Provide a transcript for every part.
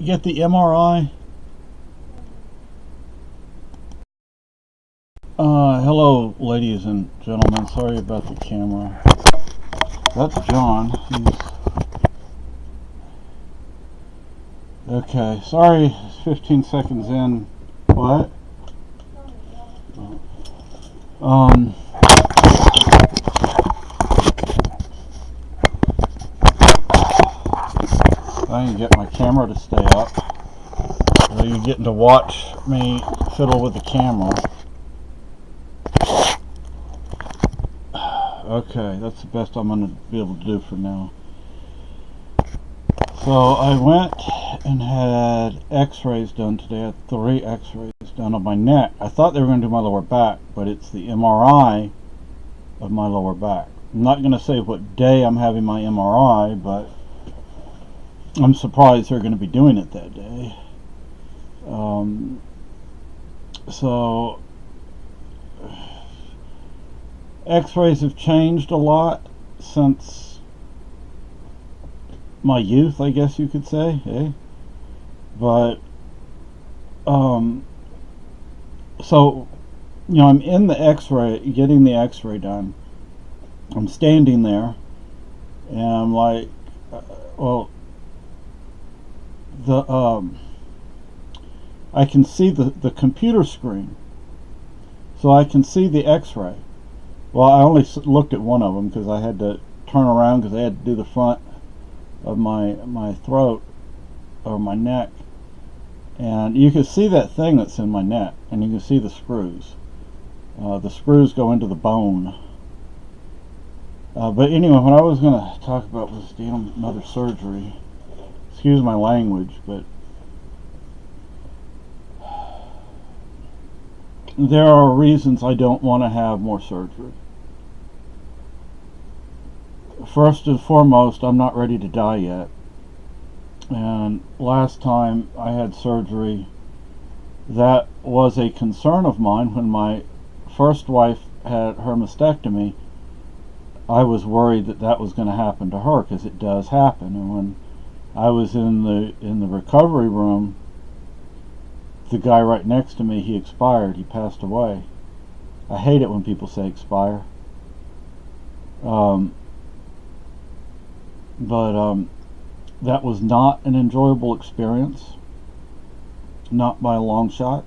get the MRI? Hello, ladies and gentlemen. Sorry about the camera. That's John. Okay, sorry, 15 seconds in. What? I can get my camera to stay up. So you're getting to watch me fiddle with the camera. Okay, that's the best I'm going to be able to do for now. So I went and had x-rays done today. I had 3 x-rays done on my neck. I thought they were going to do my lower back, but it's the MRI of my lower back. I'm not going to say what day I'm having my MRI, but I'm surprised they're going to be doing it that day. So x-rays have changed a lot since my youth, I guess you could say, eh? But so I'm in the x-ray, getting the x-ray done. I'm standing there and I'm like, I can see the computer screen, so I can see the x-ray. Well, I only looked at one of them because I had to turn around because I had to do the front of my throat or my neck, and you can see that thing that's in my neck, and you can see the screws. The screws go into the bone. But anyway, what I was going to talk about was damn mother surgery. Excuse my language, but there are reasons I don't want to have more surgery. First and foremost, I'm not ready to die yet. And last time I had surgery, that was a concern of mine. When my first wife had her mastectomy, I was worried that was going to happen to her, because it does happen. And when I was in the recovery room, the guy right next to me, he expired. He passed away. I hate it when people say expire. But that was not an enjoyable experience, not by a long shot.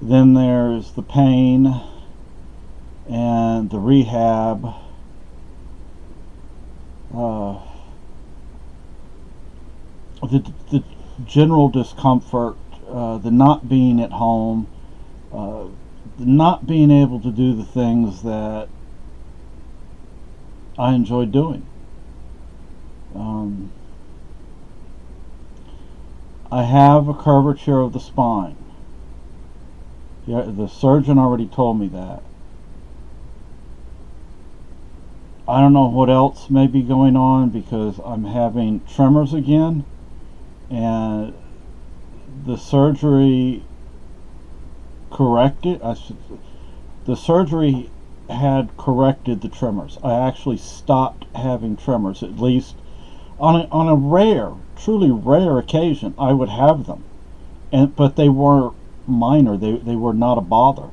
Then there's the pain and the rehab. The general discomfort, the not being at home, the not being able to do the things that I enjoy doing. I have a curvature of the spine. Yeah, the surgeon already told me that. I don't know what else may be going on, because I'm having tremors again, and the surgery the surgery had corrected the tremors. I actually stopped having tremors. At least on a rare, truly rare occasion, I would have them, but they were minor. They were not a bother.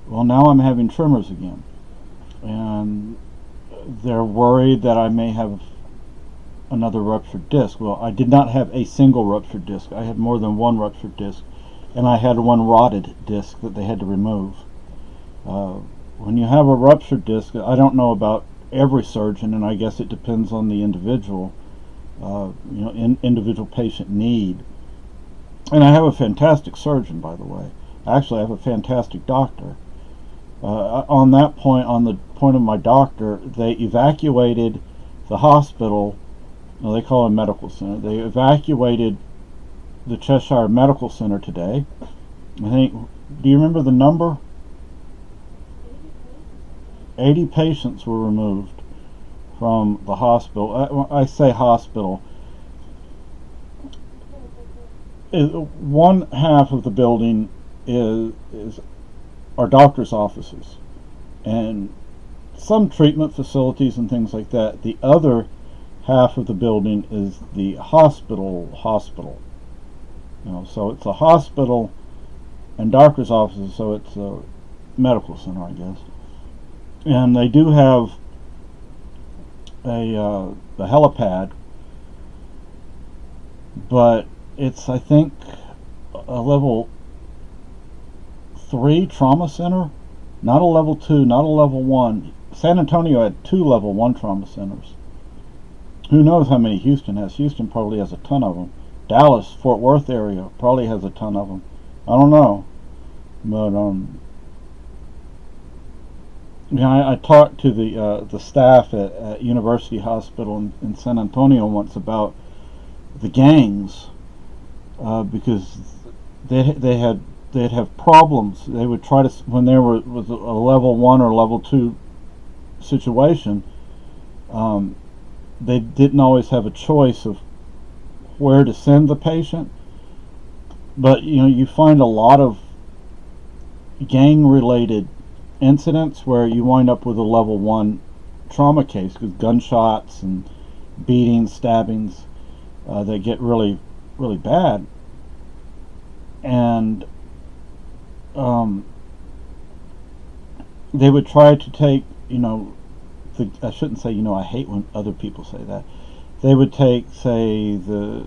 Well, now I'm having tremors again, and they're worried that I may have another ruptured disc. Well, I did not have a single ruptured disc. I had more than one ruptured disc, and I had one rotted disc that they had to remove. When you have a ruptured disc, I don't know about every surgeon, and I guess it depends on the individual, individual patient need. And I have a fantastic surgeon, by the way. Actually, I have a fantastic doctor. On the point of my doctor, they evacuated the hospital. Well, they call it a medical center. They evacuated the Cheshire Medical Center today. I think, do you remember the number? 80 patients were removed from the hospital. I say hospital. One half of the building is our doctor's offices and some treatment facilities and things like that. The other half of the building is the hospital. So it's a hospital and doctor's offices, so it's a medical center, I guess. And they do have the helipad, but it's, I think, a level 3 trauma center, not a level 2, not a level 1. San Antonio had 2 level 1 trauma centers. Who knows how many Houston has? Houston probably has a ton of them. Dallas, Fort Worth area probably has a ton of them. I don't know, but I talked to the staff at University Hospital in San Antonio once about the gangs, because they'd have problems. They would try to, when there was a level 1 or level 2 situation, they didn't always have a choice of where to send the patient. But you find a lot of gang related incidents where you wind up with a level 1 trauma case, because gunshots and beatings, stabbings, they get really, really bad. And they would try to take, I shouldn't say, I hate when other people say that. They would take, say, the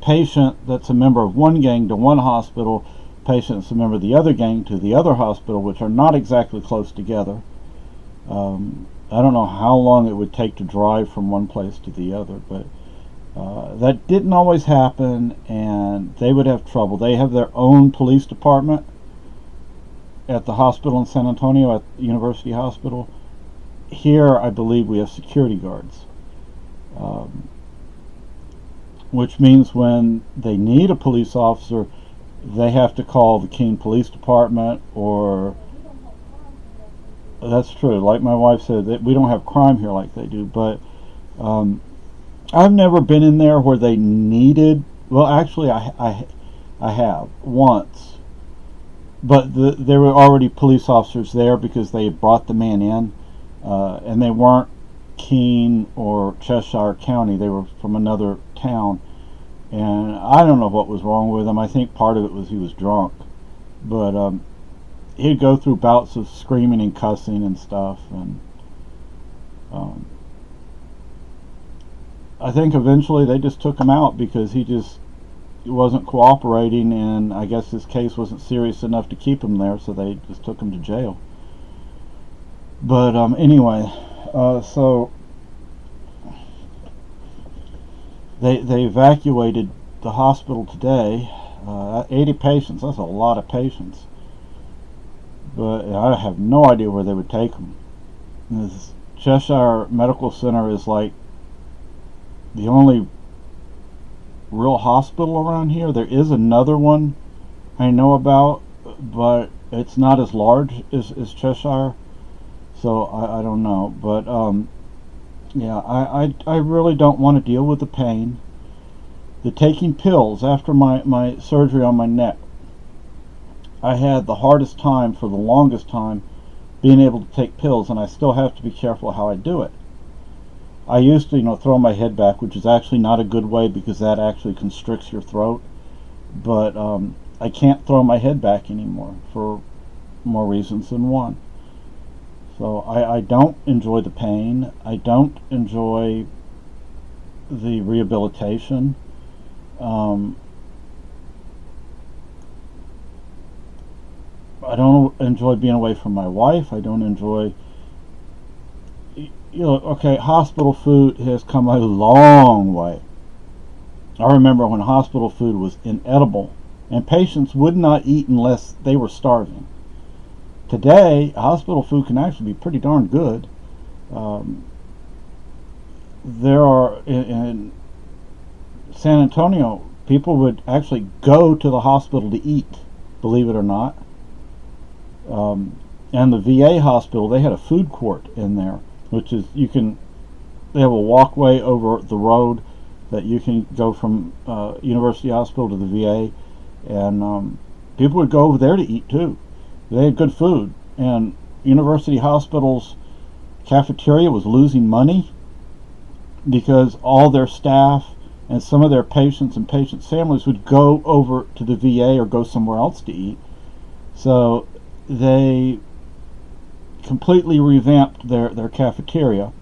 patient that's a member of one gang to one hospital, patient that's a member of the other gang to the other hospital, which are not exactly close together. I don't know how long it would take to drive from one place to the other, but that didn't always happen, and they would have trouble. They have their own police department at the hospital in San Antonio, at the University Hospital. Here, I believe we have security guards, which means when they need a police officer, they have to call the Keene Police Department, or that's true. Like my wife said, that we don't have crime here like they do, but I've never been in there where they needed. Well, actually, I have once, but there were already police officers there because they had brought the man in, and they weren't Keene or Cheshire County. They were from another town, and I don't know what was wrong with him. I think part of it was he was drunk, but he'd go through bouts of screaming and cussing and stuff, and I think eventually they just took him out because he wasn't cooperating, and I guess his case wasn't serious enough to keep him there, so they just took him to jail. But anyway, so they evacuated the hospital today. 80 patients, that's a lot of patients. But I have no idea where they would take them. This Cheshire Medical Center is like the only real hospital around here. There is another one I know about, but it's not as large as Cheshire, so I don't know. But yeah, I really don't want to deal with the pain. The taking pills after my surgery on my neck, I had the hardest time for the longest time being able to take pills, and I still have to be careful how I do it. I used to, throw my head back, which is actually not a good way because that actually constricts your throat. But I can't throw my head back anymore for more reasons than one. So I don't enjoy the pain. I don't enjoy the rehabilitation. I don't enjoy being away from my wife. I don't enjoy, okay, hospital food has come a long way. I remember when hospital food was inedible and patients would not eat unless they were starving. Today, hospital food can actually be pretty darn good. There are, in San Antonio, people would actually go to the hospital to eat, believe it or not. And the VA hospital, they had a food court in there, which is, they have a walkway over the road that you can go from University Hospital to the VA, and people would go over there to eat too. They had good food, and University Hospital's cafeteria was losing money, because all their staff and some of their patients and patients' families would go over to the VA or go somewhere else to eat. So they completely revamped their cafeteria,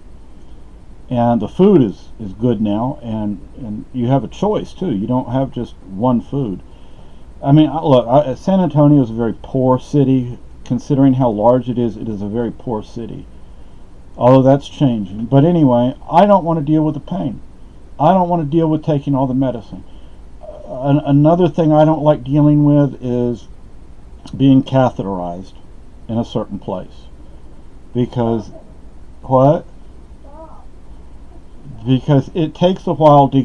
and the food is good now, and you have a choice too. You don't have just one food. I mean, look, San Antonio is a very poor city. Considering how large it is a very poor city. Although that's changing. But anyway, I don't want to deal with the pain. I don't want to deal with taking all the medicine. Another thing I don't like dealing with is being catheterized in a certain place. Because, what? Because it takes a while to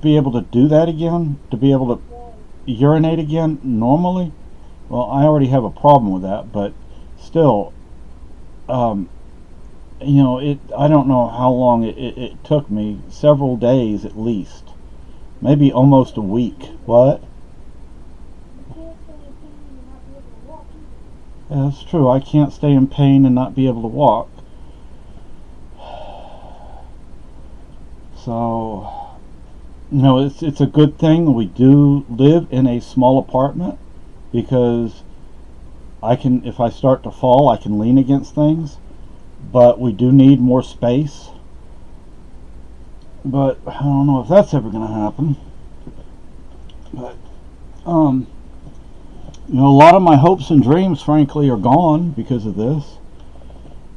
be able to do that again, to be able to urinate again normally. Well, I already have a problem with that, but still, I don't know how long it took me, several days at least, maybe almost a week. What? Yeah, that's true. I can't stay in pain and not be able to walk. So, it's a good thing we do live in a small apartment, because if I start to fall, I can lean against things. But we do need more space. But I don't know if that's ever going to happen. But, a lot of my hopes and dreams, frankly, are gone because of this.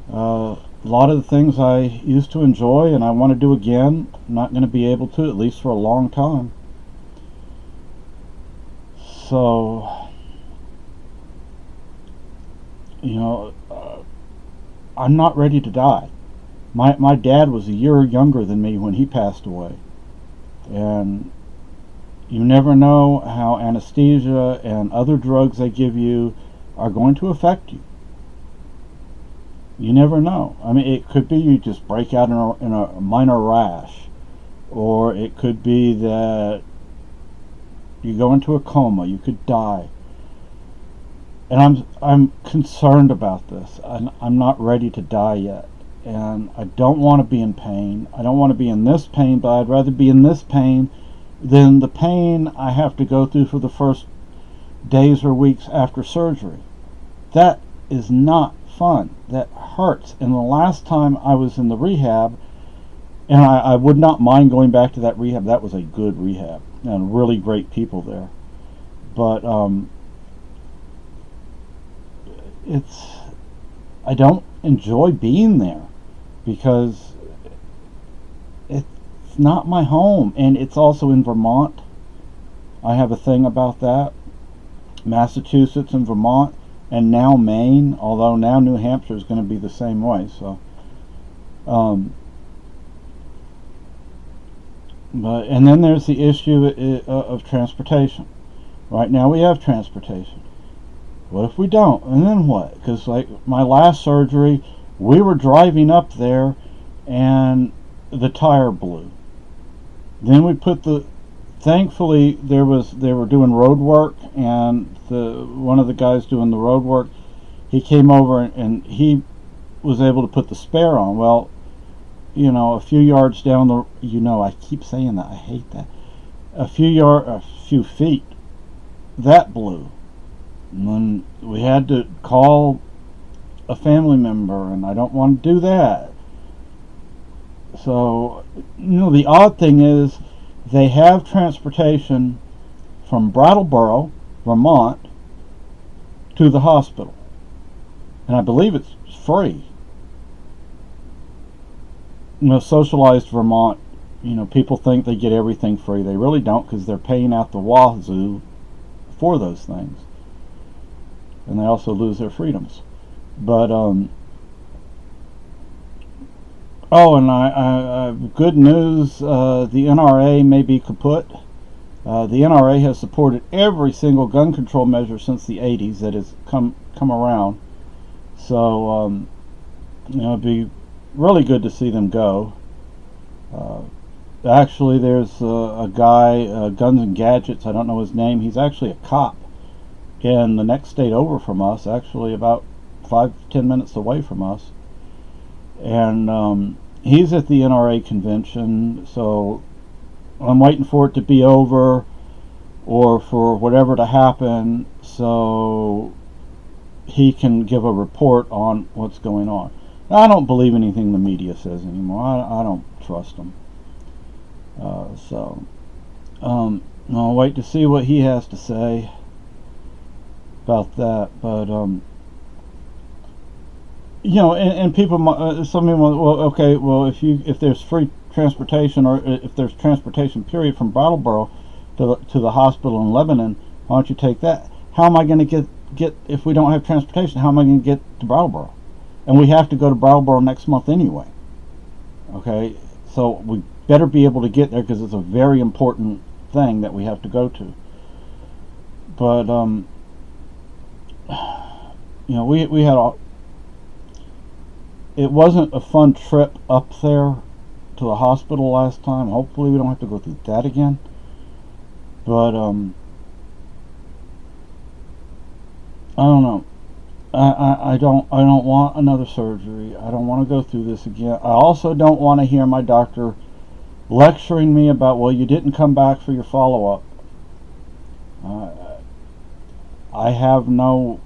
A lot of the things I used to enjoy and I want to do again, I'm not going to be able to, at least for a long time. So, I'm not ready to die. My dad was a year younger than me when he passed away. And you never know how anesthesia and other drugs they give you are going to affect you. You never know. I mean, it could be you just break out in a minor rash. Or it could be that you go into a coma. You could die. And I'm concerned about this. I'm not ready to die yet. And I don't want to be in pain. I don't want to be in this pain, but I'd rather be in this pain than the pain I have to go through for the first days or weeks after surgery. That is not fun. That hurts. And the last time I was in the rehab, and I would not mind going back to that rehab. That was a good rehab and really great people there. But I don't enjoy being there because it's not my home, and it's also in Vermont. I have a thing about that. Massachusetts and Vermont, and now Maine, although now New Hampshire is going to be the same way. So, and then there's the issue of transportation. Right now we have transportation. What if we don't? And then what? Because like my last surgery, we were driving up there and the tire blew. Then we thankfully they were doing road work, and one of the guys doing the road work, he came over and he was able to put the spare on. Well, a few yards down I keep saying that, I hate that. A few feet, that blew. And then we had to call a family member, and I don't want to do that. So, the odd thing is they have transportation from Brattleboro, Vermont, to the hospital. And I believe it's free. Socialized Vermont, people think they get everything free. They really don't, because they're paying out the wazoo for those things. And they also lose their freedoms. But and good news, the NRA may be kaput. The NRA has supported every single gun control measure since the 80s that has come around. So it'd be really good to see them go. Actually, there's a guy, Guns and Gadgets, I don't know his name, he's actually a cop in the next state over from us, actually about 5-10 minutes away from us. And he's at the NRA convention, so I'm waiting for it to be over or for whatever to happen so he can give a report on what's going on. Now, I don't believe anything the media says anymore. I don't trust them. I'll wait to see what he has to say about that. But and people, some people, well, okay, well, if there's free transportation, or if there's transportation period from Brattleboro to the hospital in Lebanon, why don't you take that? How am I going to get if we don't have transportation? How am I going to get to Brattleboro? And we have to go to Brattleboro next month anyway. Okay, so we better be able to get there because it's a very important thing that we have to go to. But we had it wasn't a fun trip up there to the hospital last time. Hopefully we don't have to go through that again. But I don't know. I don't want another surgery. I don't want to go through this again. I also don't want to hear my doctor lecturing me about, well, you didn't come back for your follow-up. I have no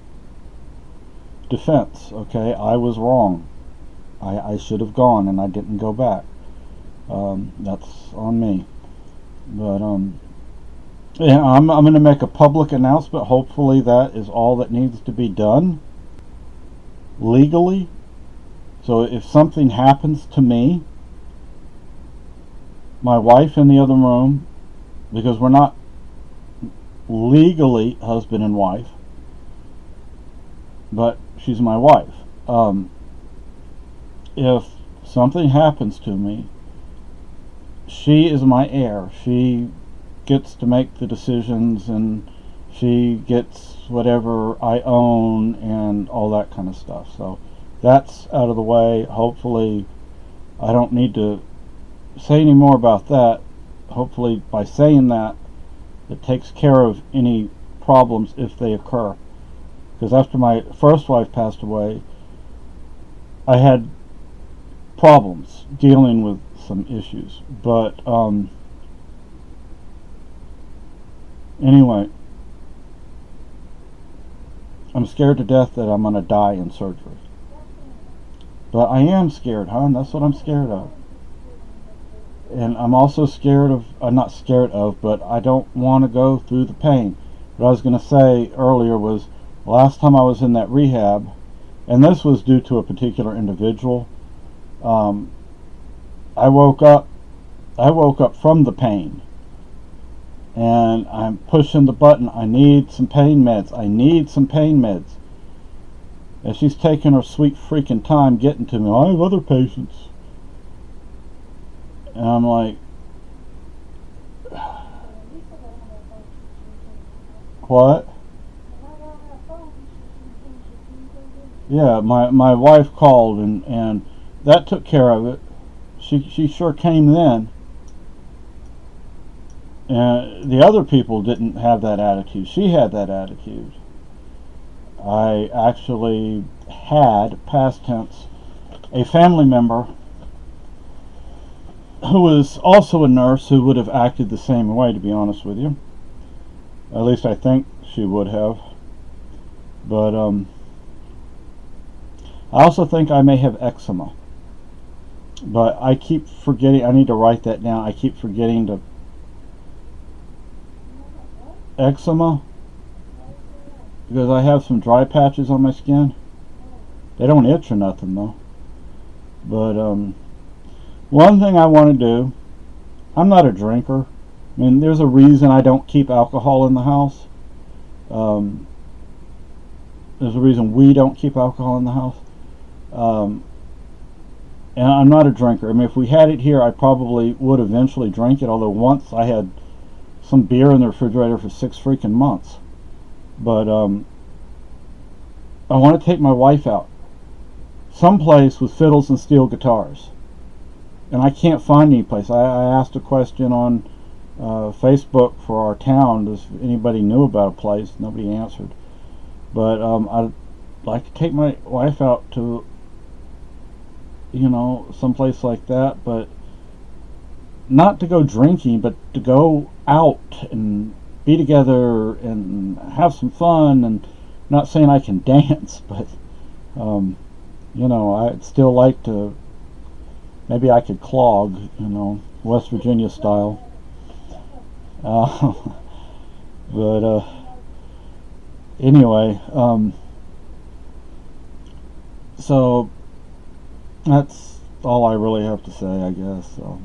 defense, okay? I was wrong. I should have gone and I didn't go back. That's on me. But yeah, I'm going to make a public announcement. Hopefully that is all that needs to be done legally. So if something happens to me, my wife in the other room, because we're not legally husband and wife, but she's my wife. If something happens to me, she is my heir. She gets to make the decisions, and she gets whatever I own and all that kind of stuff. So that's out of the way. Hopefully I don't need to say any more about that. Hopefully by saying that, it takes care of any problems if they occur. Because after my first wife passed away, I had problems dealing with some issues. But anyway, I'm scared to death that I'm going to die in surgery. But I am scared, hon. That's what I'm scared of. And I'm also scared of, not scared of, but I don't want to go through the pain. What I was going to say earlier was, last time I was in that rehab, and this was due to a particular individual, I woke up from the pain, and I'm pushing the button. I need some pain meds. I need some pain meds. And she's taking her sweet freaking time getting to me. I have other patients. And I'm like, what? Yeah, my wife called, and that took care of it. She sure came then. And the other people didn't have that attitude. She had that attitude. I actually had, past tense, a family member who was also a nurse who would have acted the same way, to be honest with you. At least I think she would have. But I also think I may have eczema. But I keep forgetting. I need to write that down. I keep forgetting to... Eczema? Because I have some dry patches on my skin. They don't itch or nothing, though. But one thing I want to do, I'm not a drinker. I mean, there's a reason I don't keep alcohol in the house. There's a reason we don't keep alcohol in the house. And I'm not a drinker. I mean, if we had it here, I probably would eventually drink it. Although once I had some beer in the refrigerator for 6 freaking months. But I want to take my wife out someplace with fiddles and steel guitars, and I can't find any place. I asked a question on Facebook for our town, if anybody knew about a place. Nobody answered. But I'd like to take my wife out to someplace like that, but not to go drinking, but to go out and be together and have some fun. And not saying I can dance, but um, I'd still like to. Maybe I could clog, West Virginia style. Uh, but anyway, so that's all I really have to say, I guess. So.